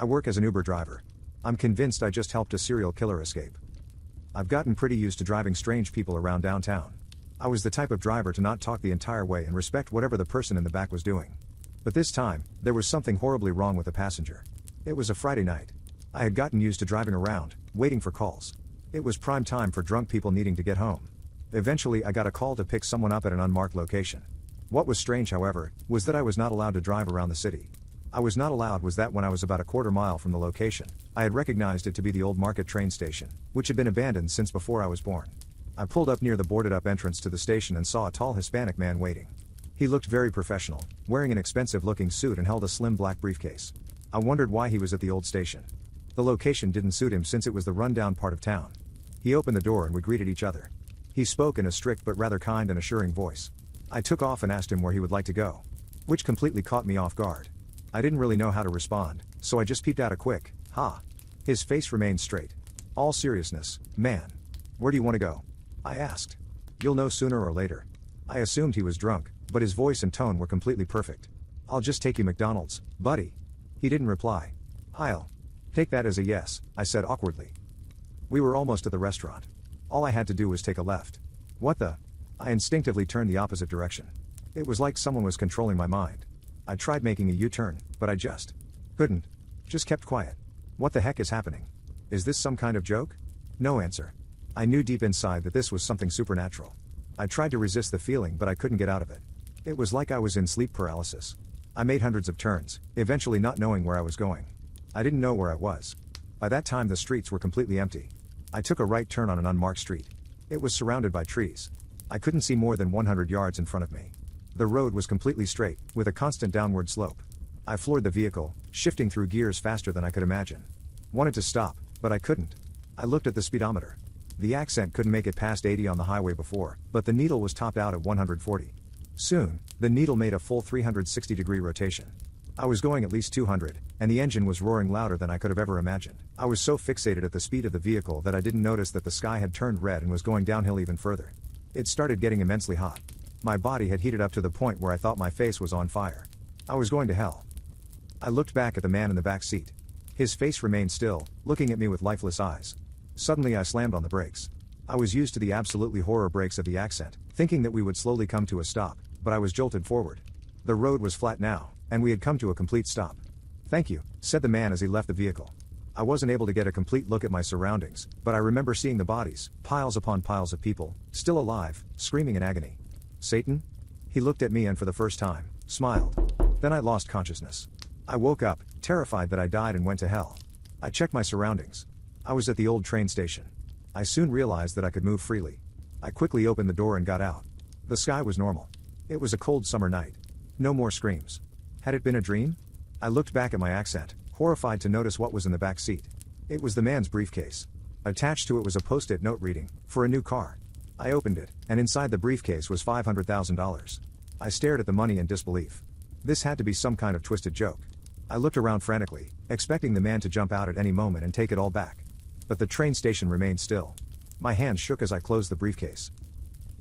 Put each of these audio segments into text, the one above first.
I work as an Uber driver. I'm convinced I just helped a serial killer escape. I've gotten pretty used to driving strange people around downtown. I was the type of driver to not talk the entire way and respect whatever the person in the back was doing. But this time, there was something horribly wrong with the passenger. It was a Friday night. I had gotten used to driving around, waiting for calls. It was prime time for drunk people needing to get home. Eventually I got a call to pick someone up at an unmarked location. What was strange, however, was that I was not allowed to drive around the city. I was not allowed was that when I was about a quarter mile from the location, I had recognized it to be the old Market train station, which had been abandoned since before I was born. I pulled up near the boarded up entrance to the station and saw a tall Hispanic man waiting. He looked very professional, wearing an expensive looking suit and held a slim black briefcase. I wondered why he was at the old station. The location didn't suit him since it was the rundown part of town. He opened the door and we greeted each other. He spoke in a strict but rather kind and assuring voice. I took off and asked him where he would like to go, which completely caught me off guard. I didn't really know how to respond, so I just peeped out a quick, "Ha." His face remained straight. All seriousness, "Man, where do you want to go?" I asked. "You'll know sooner or later." I assumed he was drunk, but his voice and tone were completely perfect. "I'll just take you McDonald's, buddy." He didn't reply. "I'll take that as a yes," I said awkwardly. We were almost at the restaurant. All I had to do was take a left. What the? I instinctively turned the opposite direction. It was like someone was controlling my mind. I tried making a U-turn, but I just couldn't. Just kept quiet. What the heck is happening? Is this some kind of joke? No answer. I knew deep inside that this was something supernatural. I tried to resist the feeling, but I couldn't get out of it. It was like I was in sleep paralysis. I made hundreds of turns, eventually not knowing where I was going. I didn't know where I was. By that time the streets were completely empty. I took a right turn on an unmarked street. It was surrounded by trees. I couldn't see more than 100 yards in front of me. The road was completely straight, with a constant downward slope. I floored the vehicle, shifting through gears faster than I could imagine. Wanted to stop, but I couldn't. I looked at the speedometer. The accent couldn't make it past 80 on the highway before, but the needle was topped out at 140. Soon, the needle made a full 360-degree rotation. I was going at least 200, and the engine was roaring louder than I could have ever imagined. I was so fixated at the speed of the vehicle that I didn't notice that the sky had turned red and was going downhill even further. It started getting immensely hot. My body had heated up to the point where I thought my face was on fire. I was going to hell. I looked back at the man in the back seat. His face remained still, looking at me with lifeless eyes. Suddenly I slammed on the brakes. I was used to the absolutely horror brakes of the accent, thinking that we would slowly come to a stop, but I was jolted forward. The road was flat now, and we had come to a complete stop. "Thank you," said the man as he left the vehicle. I wasn't able to get a complete look at my surroundings, but I remember seeing the bodies, piles upon piles of people, still alive, screaming in agony. "Satan?" He looked at me and for the first time, smiled. Then I lost consciousness. I woke up, terrified that I died and went to hell. I checked my surroundings. I was at the old train station. I soon realized that I could move freely. I quickly opened the door and got out. The sky was normal. It was a cold summer night. No more screams. Had it been a dream? I looked back at my accent, horrified to notice what was in the back seat. It was the man's briefcase. Attached to it was a post-it note reading, "For a new car." I opened it, and inside the briefcase was $500,000. I stared at the money in disbelief. This had to be some kind of twisted joke. I looked around frantically, expecting the man to jump out at any moment and take it all back. But the train station remained still. My hands shook as I closed the briefcase.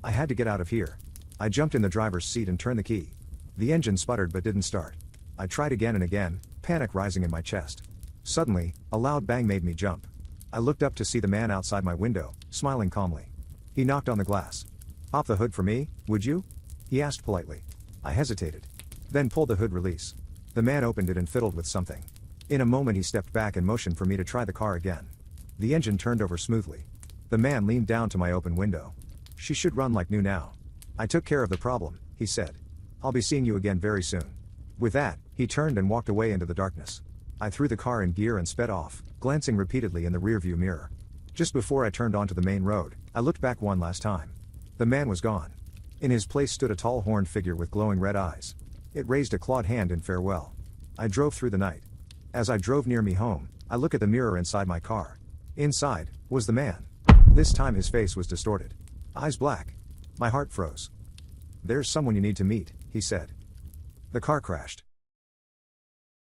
I had to get out of here. I jumped in the driver's seat and turned the key. The engine sputtered but didn't start. I tried again and again, panic rising in my chest. Suddenly, a loud bang made me jump. I looked up to see the man outside my window, smiling calmly. He knocked on the glass. "Pop the hood for me, would you?" he asked politely. I hesitated. Then pulled the hood release. The man opened it and fiddled with something. In a moment he stepped back and motioned for me to try the car again. The engine turned over smoothly. The man leaned down to my open window. "She should run like new now. I took care of the problem," he said. "I'll be seeing you again very soon." With that, he turned and walked away into the darkness. I threw the car in gear and sped off, glancing repeatedly in the rearview mirror. Just before I turned onto the main road, I looked back one last time. The man was gone. In his place stood a tall horned figure with glowing red eyes. It raised a clawed hand in farewell. I drove through the night. As I drove near me home, I looked at the mirror inside my car. Inside was the man. This time his face was distorted. Eyes black. My heart froze. "There's someone you need to meet," he said. The car crashed.